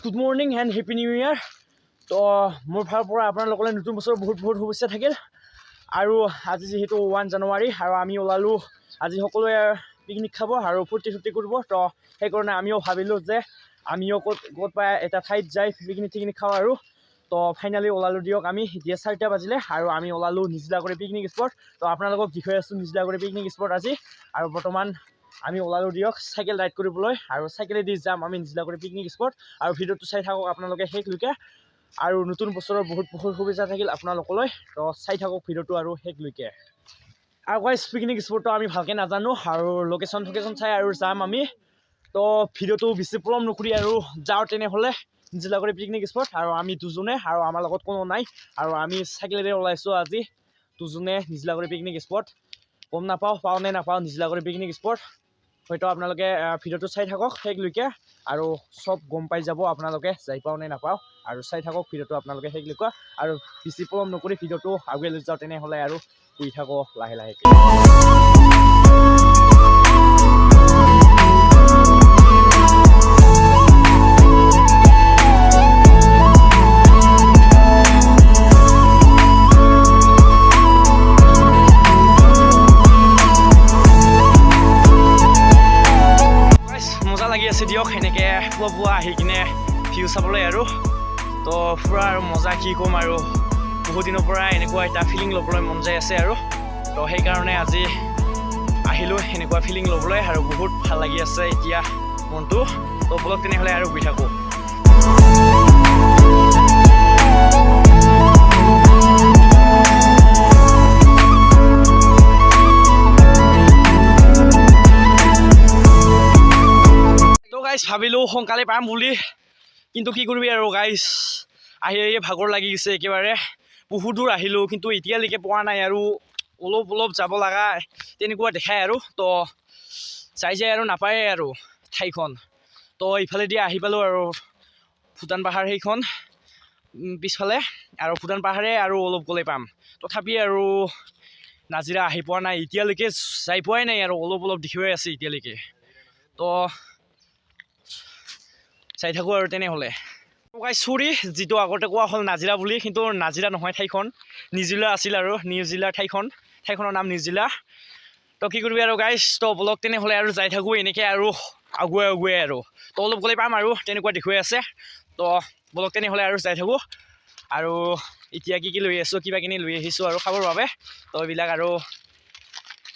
Good morning and happy new ইয়াৰ। তো মোৰ ফালৰ পৰা আপোনালোকলৈ নতুন বছৰৰ বহুত বহুত শুভেচ্ছা থাকিল। আৰু আজি যিহেতু 1 জানুৱাৰী আৰু আমি ওলালোঁ আজি সকলোৱে পিকনিক খাব আৰু ফূৰ্তি কৰিব। তো সেইকাৰণে আমিও ভাবিলোঁ যে আমিও ক'ত পাই এটা ঠাইত যাই পিকনিক খাওঁ আৰু তো ফাইনেলি ওলালোঁ দিয়ক। আমি এতিয়া 4টা বাজিলে আৰু আমি ওলালোঁ নিজলাগুৰি পিকনিক স্পট। তো আপোনালোকক দেখুৱাই আছোঁ নিজলাগুৰি পিকনিক স্পট আজি। আৰু বৰ্তমান আমি ওলালোঁ দিয়ক চাইকেল ৰাইড কৰিবলৈ আৰু চাইকেলেদি যাম আমি নিজলাগুৰি পিকনিক স্পট। আৰু ভিডিঅ'টো চাই থাকক আপোনালোকে শেষলৈকে। আৰু নতুন বছৰৰ বহুত বহুত শুভেচ্ছা থাকিল আপোনালোকলৈ। তো চাই থাকক ভিডিঅ'টো আৰু শেষলৈকে। আৰু গাইজ পিকনিক স্পটটো আমি ভালকৈ নাজানো আৰু লোকেশ্যন চাই আৰু যাম আমি। তো ভিডিঅ'টো বেছি পলম নকৰি আৰু যাওঁ তেনেহ'লে নিজলাগুৰি পিকনিক স্পট। আৰু আমি দুজনে আৰু আমাৰ লগত কোনো নাই আৰু আমি চাইকেলেৰে ওলাইছোঁ আজি দুজনে নিজলাগুৰি পিকনিক স্পট। গম নাপাওঁ পাওঁ নে নাপাওঁ নিজলাগুৰি পিকনিক স্পট। হয়তো আপোনালোকে ভিডিঅ'টো চাই থাকক শেষলৈকে আৰু চব গম পাই যাব আপোনালোকে যাই পাওঁ নে নাপাওঁ। আৰু চাই থাকক ভিডিঅ'টো আপোনালোকে শেষলৈকে আৰু বেছি পলম নকৰি ভিডিঅ'টো আগুৱাই লৈ যাওঁ তেনেহ'লে আৰু গৈ থাকক লাহে লাহেকৈ। মজা লাগি আছে দিয়ক এনেকৈ পুৱা আহি কিনে ভিউ চাবলৈ আৰু তো পুৰা আৰু মজা কি ক'ম আৰু বহুত দিনৰ পৰা এনেকুৱা এটা ফিলিং ল'বলৈ মন যায় আছে আৰু তো সেইকাৰণে আজি আহিলোঁ এনেকুৱা ফিলিং ল'বলৈ আৰু বহুত ভাল লাগি আছে এতিয়া মনটো। তো বলক তেনেহ'লে আৰু গৈ থাকোঁ। ভাবিলোঁ সোনকালে পাম বুলি, কিন্তু কি কৰিবি আৰু গাইজ আহি ভাগৰ লাগি গৈছে একেবাৰে। বহুত দূৰ আহিলোঁ কিন্তু এতিয়ালৈকে পোৱা নাই আৰু অলপ যাব লগা তেনেকুৱা দেখায় আৰু তো যাই আৰু নাপায় আৰু ঠাইখন। তো ইফালেদি আহি পালোঁ আৰু ভূটান পাহাৰ সেইখন পিছফালে আৰু ভূটান পাহাৰে আৰু অলপ গ'লে পাম। তথাপি আৰু নাজিৰা আহি পোৱা নাই এতিয়ালৈকে, যাই পোৱাই নাই আৰু অলপ দেখুৱাই আছে এতিয়ালৈকে। তো চাই থাকোঁ আৰু তেনেহ'লে। চৰি যিটো আগতে কোৱা হ'ল নাজিৰা বুলি, কিন্তু নাজিৰা নহয় ঠাইখন নিউজিলা আছিল আৰু নিউজিলাৰ ঠাইখনৰ নাম নিউজিলা। তো কি কৰিবি আৰু গাইজ তো বলক তেনেহ'লে আৰু যাই থাকোঁ এনেকৈ আৰু আগুৱাই আৰু তো অলপ গ'লে পাম আৰু তেনেকুৱা দেখুৱাই আছে। তো বলক তেনেহ'লে আৰু যাই থাকোঁ। আৰু এতিয়া কি লৈ আছোঁ কিবা কিনি লৈ আহিছোঁ আৰু খাবৰ বাবে। তো এইবিলাক আৰু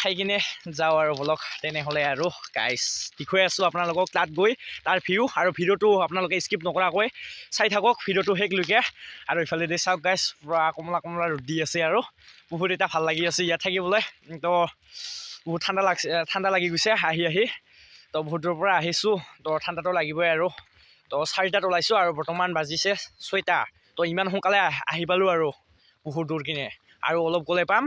খাই কিনে যাওঁ আৰু বলক তেনেহ'লে আৰু গাইজ দেখুৱাই আছোঁ আপোনালোকক তাত গৈ তাৰ ভিউ। আৰু ভিডিঅ'টো আপোনালোকে স্কিপ নকৰাকৈ চাই থাকক ভিডিঅ'টো শেষলৈকে। আৰু ইফালেদি চাওক গাইজ পূৰা কমলা ৰ'দ দি আছে আৰু বহুত এটা ভাল লাগি আছে ইয়াত থাকিবলৈ। তো বহুত ঠাণ্ডা লাগি গৈছে আহি তো বহুত দূৰৰ পৰা আহিছোঁ তো ঠাণ্ডাটো লাগিবই আৰু। তো 4টাত ওলাইছোঁ আৰু বৰ্তমান বাজিছে 6টা। তো ইমান সোনকালে আহি পালোঁ আৰু বহুত দূৰ কিনে আৰু অলপ গ'লে পাম।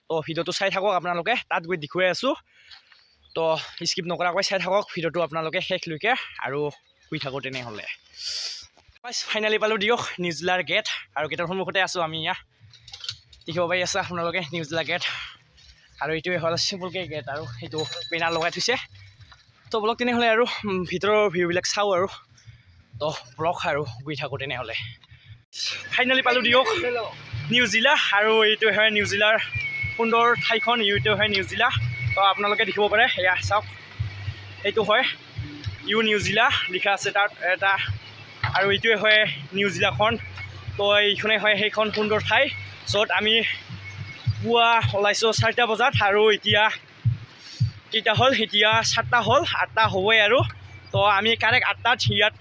তো ভিডিঅ'টো চাই থাকক আপোনালোকে তাত গৈ দেখুৱাই আছোঁ। তো স্কিপ নকৰাকৈ চাই থাকক ভিডিঅ'টো আপোনালোকে শেষলৈকে আৰু শুই থাকোঁ তেনেহ'লে। ফাইনেলি পালোঁ দিয়ক নিউজিলাৰ গেট আৰু গেটৰ সন্মুখতে আছোঁ আমি। ইয়াত দেখিব পাই আছে আপোনালোকে নিউজিলা গেট আৰু এইটোৱে হ'ল চিম্পলকৈ গেট আৰু সেইটো বেনাৰ লগাই থৈছে। তো বলক তেনেহ'লে আৰু ভিতৰৰ ভিউবিলাক চাওঁ আৰু তো ব্লক আৰু গৈ থাকোঁ তেনেহ'লে। ফাইনেলি পালোঁ দিয়ক নিউজিলা আৰু এইটো হয় নিউজিলাৰ সুন্দৰ ঠাইখন। এইটো হয় নিউজিলা। তো আপোনালোকে দেখিব পাৰে এয়া চাওক এইটো হয় নিউজিলা লিখা আছে তাত এটা। আৰু এইটোৱে হয় নিউজিলাখন। তো এইখনে হয় সেইখন সুন্দৰ ঠাই য'ত আমি পুৱা ওলাইছোঁ 4টা বজাত আৰু এতিয়া কেইটা হ'ল, এতিয়া 7টা হ'ল, 8টা হ'বই আৰু। তো আমি কাৰেক্ট 8টাত ইয়াত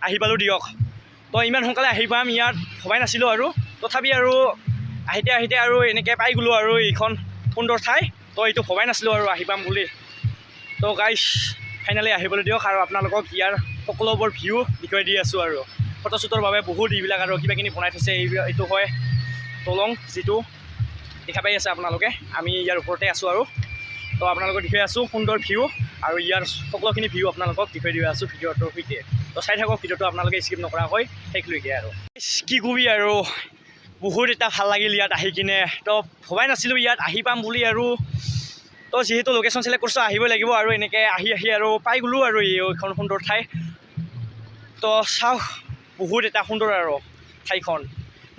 আহি পালোঁ দিয়ক। তো ইমান সোনকালে আহি পাম ইয়াত ভবাই নাছিলোঁ আৰু তথাপি আৰু আহিতে আৰু এনেকৈ পাই গ'লোঁ আৰু এইখন সুন্দৰ ঠাই। তো এইটো ভবাই নাছিলোঁ আৰু আহি পাম বুলি। তো গাইজ ফাইনেলি আহি পালোঁ দিয়ক আৰু আপোনালোকক ইয়াৰ সকলোবোৰ ভিউ দেখুৱাই দি আছোঁ আৰু ফটোশ্বুটৰ বাবে বহুত এইবিলাক আৰু কিবা কিনি বনাই থৈছে। এইটো হয় দলং যিটো দেখা পাই আছে আপোনালোকে। আমি ইয়াৰ ওপৰতে আছোঁ আৰু তো আপোনালোকক দেখুৱাই আছোঁ সুন্দৰ ভিউ আৰু ইয়াৰ সকলোখিনি ভিউ আপোনালোকক দেখুৱাই দি আছোঁ ভিডিঅ'টোৰ সৈতে। তো চাই থাকক ভিডিঅ'টো আপোনালোকে স্কিপ নকৰাকৈ শেষলৈকে আৰু কি কবি আৰু বহুত এটা ভাল লাগিল ইয়াত আহি কিনে। তো ভবাই নাছিলোঁ ইয়াত আহি পাম বুলি আৰু তো যিহেতু লোকেশ্যন চিলেক্ট কৰিছোঁ আহিবই লাগিব আৰু এনেকৈ আহি আৰু পাই গ'লোঁ আৰু এইখন সুন্দৰ ঠাই। তো চাওক বহুত এটা সুন্দৰ আৰু ঠাইখন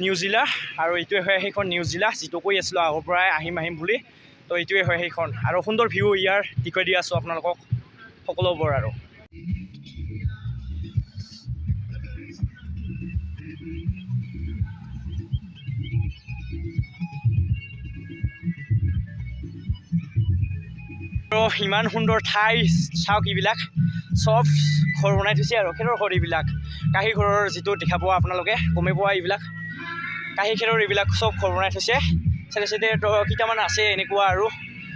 নিউজিলা আৰু এইটোৱে হয় সেইখন নিউজিলা যিটো কৈ আছিলোঁ আগৰ পৰাই আহিম বুলি তো এইটোৱে হয় সেইখন আৰু সুন্দৰ ভিউ ইয়াৰ দেখুৱাই দি আছোঁ আপোনালোকক সকলোবোৰ আৰু ইমান সুন্দৰ ঠাই চাওক এইবিলাক চব ঘৰ বনাই থৈছে আৰু খেৰৰ ঘৰ এইবিলাক কাঁহী ঘৰৰ যিটো দেখা পোৱা আপোনালোকে গমেই পোৱা এইবিলাক কাঁহী খেৰৰ এইবিলাক চব ঘৰ বনাই থৈছে চাইডে চাইডে তো কেইটামান আছে এনেকুৱা আৰু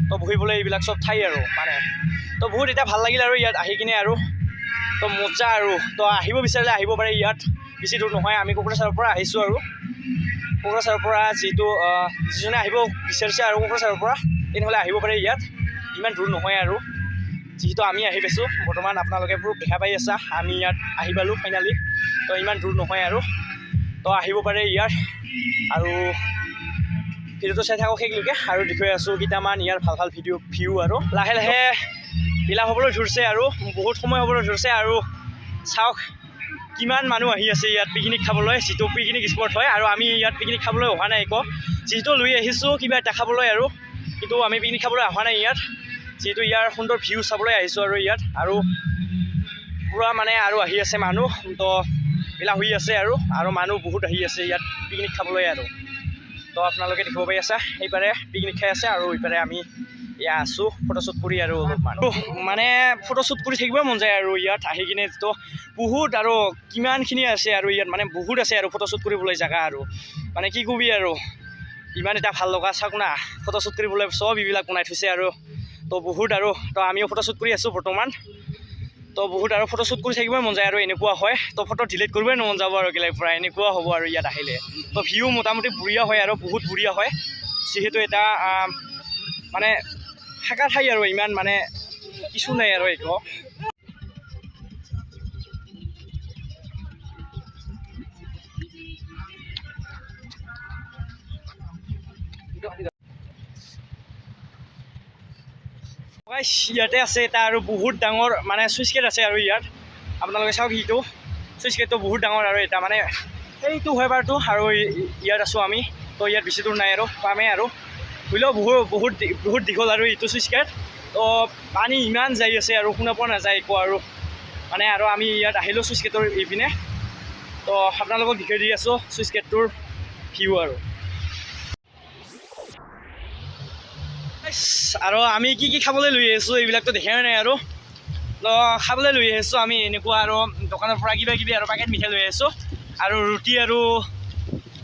তো বহিবলৈ এইবিলাক চব ঠাই আৰু মানে তো বহুত এতিয়া ভাল লাগিল আৰু ইয়াত আহি কিনে আৰু তো মজা আৰু তো আহিব বিচাৰিলে আহিব পাৰে ইয়াত বেছি দূৰ নহয় আমি কোকৰাঝাৰৰ পৰা আহিছোঁ আৰু কোকৰাঝাৰৰ পৰা যিজনে আহিব বিচাৰিছে আৰু কোকৰাঝাৰৰ পৰা তেনেহ'লে আহিব পাৰে ইয়াত ইমান দূৰ নহয় আৰু যিহেতু আমি আহি পাইছোঁ বৰ্তমান আপোনালোকে প্ৰুফ দেখা পাই আছা আমি ইয়াত আহি পালোঁ ফাইনেলি তো ইমান দূৰ নহয় আৰু তো আহিব পাৰে ইয়াত আৰু ভিডিঅ'টো চাই থাকক সেইলৈকে আৰু দেখুৱাই আছোঁ কেইটামান ইয়াৰ ভাল ভাল ভিউ আৰু লাহে লাহে বিলাক হ'বলৈ ধৰিছে আৰু বহুত সময় হ'বলৈ ধৰিছে আৰু চাওক কিমান মানুহ আহি আছে ইয়াত পিকনিক খাবলৈ যিটো পিকনিক স্পট হয় আৰু আমি ইয়াত পিকনিক খাবলৈ অহা নাই একো যিহেতু লৈ আহিছোঁ কিবা দেখাবলৈ আৰু কিন্তু আমি পিকনিক খাবলৈ অহা নাই ইয়াত যিহেতু ইয়াৰ সুন্দৰ ভিউ চাবলৈ আহিছোঁ আৰু ইয়াত আৰু পূৰা মানে আৰু আহি আছে মানুহ তো বিলাক হৈ আছে আৰু মানুহ বহুত আহি আছে ইয়াত পিকনিক খাবলৈ আৰু তো আপোনালোকে দেখিব পাই আছা এইপাৰে পিকনিক খাই আছে আৰু এইপাৰে আমি এয়া আছোঁ ফটোশ্বুট কৰি আৰু অলপমান মানে ফটোশ্বুট কৰি থাকিবই মন যায় আৰু ইয়াত আহি কিনে তো বহুত আৰু কিমানখিনি আছে আৰু ইয়াত মানে বহুত আছে আৰু ফটোশ্বুট কৰিবলৈ জেগা আৰু মানে কি কবি আৰু ইমান এটা ভাল লগা চাওক না ফটোশ্বুট কৰিবলৈ চব এইবিলাক বনাই থৈছে আৰু তো বহুত আৰু তো আমিও ফটোশ্বুট কৰি আছোঁ বৰ্তমান তো বহুত আৰু ফটোশ্বুট কৰি থাকিবই মন যায় আৰু এনেকুৱা হয় তো ফটো ডিলিট কৰিবই মন যাব আৰু গেলেৰ পৰা এনেকুৱা হ'ব আৰু ইয়াত আহিলে তো ভিউ মোটামুটি বঢ়িয়া হয় আৰু বহুত বঢ়িয়া হয় যিহেতু এটা মানে থাকা ঠাই আৰু ইমান মানে কিছু নাই আৰু একো ইয়াতে আছে এটা আৰু বহুত ডাঙৰ মানে চুইচ গেট আছে আৰু ইয়াত আপোনালোকে চাওক সিটো চুইচ গেটটো বহুত ডাঙৰ আৰু এটা মানে সেইটো হয় বাৰুতো আৰু ইয়াত আছোঁ আমি তো ইয়াত বেছি দূৰ নাই আৰু পামেই আৰু হ'লেও বহুত দীঘল আৰু এইটো চুইচ গেট তো পানী ইমান যাই আছে আৰু শুনা পোৱা নাযায় একো আৰু মানে আৰু আমি ইয়াত আহিলোঁ চুইচ গেটৰ এইপিনে তো আপোনালোকক দেখুৱাই দি আছোঁ চুইচ গেটটোৰ ভিউ আৰু আমি কি খাবলৈ লৈ আহিছোঁ এইবিলাকতো দেখাই নাই আৰু তো খাবলৈ লৈ আহিছোঁ আমি এনেকুৱা আৰু দোকানৰ পৰা কিবা কিবি আৰু পেকেট মিঠাই লৈ আহিছোঁ আৰু ৰুটি আৰু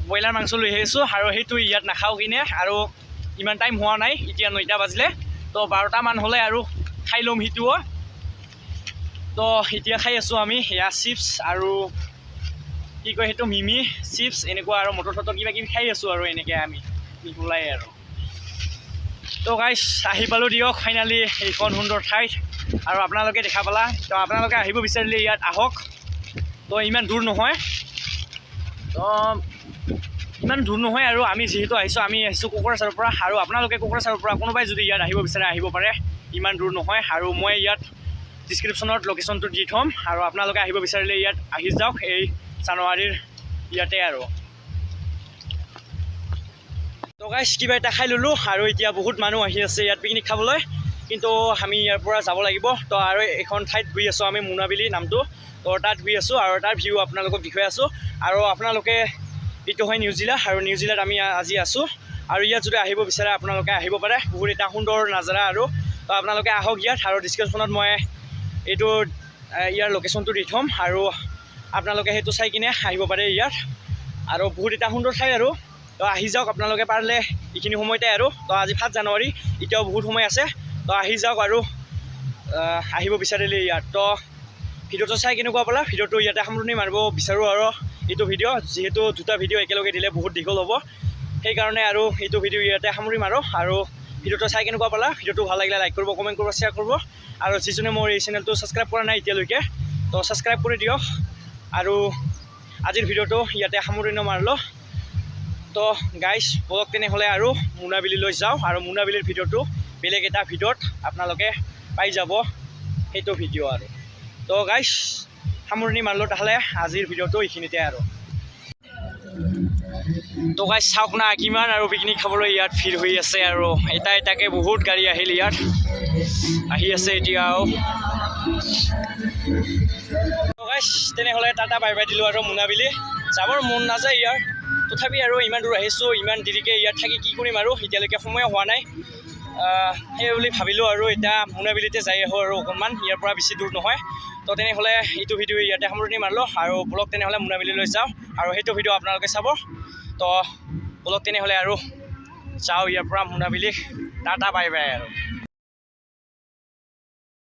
ব্ৰইলাৰ মাংস লৈ আহিছোঁ আৰু সেইটো ইয়াত নাখাওঁ কিনে আৰু ইমান টাইম হোৱা নাই এতিয়া 9টা বাজিলে তো 12টামান হ'লে আৰু খাই ল'ম সেইটোও তো এতিয়া খাই আছোঁ আমি এয়া চিপছ আৰু কি কয় সেইটো মিমি চিপছ এনেকুৱা আৰু মটৰ চটৰ কিবা কিবি খাই আছোঁ আৰু এনেকৈ আমি ওলাই আৰু তো গাইছ আহি পালোঁ দিয়ক ফাইনেলি এইখন সুন্দৰ ঠাইত আৰু আপোনালোকে দেখা পালা তো আপোনালোকে আহিব বিচাৰিলে ইয়াত আহক তো ইমান দূৰ নহয় তো ইমান দূৰ নহয় আৰু আমি যিহেতু আহিছোঁ কোকৰাঝাৰৰ পৰা আৰু আপোনালোকে কোকৰাঝাৰৰ পৰা কোনোবাই যদি ইয়াত আহিব বিচাৰে আহিব পাৰে ইমান দূৰ নহয় আৰু মই ইয়াত ডিছক্ৰিপশ্যনত লোকেশ্যনটো দি থ'ম আৰু আপোনালোকে আহিব বিচাৰিলে ইয়াত আহি যাওক এই জানুৱাৰীৰ ইয়াতে আৰু তো গাইছ কিবা এটা খাই ল'লোঁ আৰু এতিয়া বহুত মানুহ আহি আছে ইয়াত পিকনিক খাবলৈ কিন্তু আমি ইয়াৰ পৰা যাব লাগিব তো আৰু এখন ঠাইত ঘূৰি আছোঁ আমি মুনাবিলি নামটো তো তাত ঘূৰি আছোঁ আৰু তাৰ ভিউ আপোনালোকক দেখুৱাই আছোঁ আৰু আপোনালোকে এইটো হয় নিউজিলা আৰু নিউজিলাত আমি আজি আছোঁ আৰু ইয়াত যদি আহিব বিচাৰে আপোনালোকে আহিব পাৰে বহুত এটা সুন্দৰ নাজাৰা আৰু তো আপোনালোকে আহক ইয়াত আৰু ডিছক্ৰিপশ্যনত মই এইটো ইয়াৰ লোকেশ্যনটো দি থ'ম আৰু আপোনালোকে সেইটো চাই কিনে আহিব পাৰে ইয়াত আৰু বহুত এটা সুন্দৰ ঠাই আৰু তো আহি যাওক আপোনালোকে পাৰিলে এইখিনি সময়তে আৰু তো আজি 7 জানুৱাৰী এতিয়াও বহুত সময় আছে তো আহি যাওক আৰু আহিব বিচাৰিলে ইয়াত তো ভিডিঅ'টো চাই কেনেকুৱা পালা ভিডিঅ'টো ইয়াতে সামৰণি মাৰিব বিচাৰোঁ আৰু এইটো ভিডিঅ' যিহেতু দুটা ভিডিঅ' একেলগে দিলে বহুত দীঘল হ'ব সেইকাৰণে আৰু এইটো ভিডিঅ' ইয়াতে সামৰি মাৰোঁ আৰু ভিডিঅ'টো চাই কেনেকুৱা পালা ভিডিঅ'টো ভাল লাগিলে লাইক কৰিব কমেণ্ট কৰিব শ্বেয়াৰ কৰিব আৰু যিজনে মোৰ এই চেনেলটো ছাবস্ক্ৰাইব কৰা নাই এতিয়ালৈকে তো ছাবস্ক্ৰাইব কৰি দিয়ক আৰু আজিৰ ভিডিঅ'টো ইয়াতে সামৰণি মাৰিলোঁ তো গাইছ বলক তেনেহ'লে আৰু মুনাবিলিলৈ যাওঁ আৰু মুনাবিলিৰ ভিডিঅ'টো বেলেগ এটা ভিডিঅ'ত আপোনালোকে পাই যাব সেইটো ভিডিঅ' আৰু তো গাইছ সামৰণি মাৰিলোঁ তাহলে আজিৰ ভিডিঅ'টো এইখিনিতে আৰু তো গাইজ চাওক না কিমান আৰু পিকনিক খাবলৈ ইয়াত ভিৰ হৈ আছে আৰু এটাকে বহুত গাড়ী আহিল ইয়াত আহি আছে এতিয়াও তো গাইজ তেনেহ'লে টাটা বাই বাই দিলোঁ আৰু মোনাবিলি যাবৰ মন নাযায় ইয়াৰ তথাপি আৰু ইমান দূৰ আহিছোঁ ইমান দেৰিকৈ ইয়াত থাকি কি কৰিম আৰু এতিয়ালৈকে সময় হোৱা নাই সেই বুলি ভাবিলোঁ আৰু এতিয়া মোনাবিলিতে যাই আহোঁ আৰু অকণমান ইয়াৰ পৰা বেছি দূৰ নহয় তো তেনেহ'লে এইটো ভিডিঅ' ইয়াতে সামৰণি মাৰিলোঁ আৰু ব্লগ তেনেহ'লে মোনাবিলিলৈ যাওঁ আৰু সেইটো ভিডিঅ' আপোনালোকে চাব তো ব্লগ তেনেহ'লে আৰু যাওঁ ইয়াৰ পৰা মোনাবিলি টাটা বাই বাই আৰু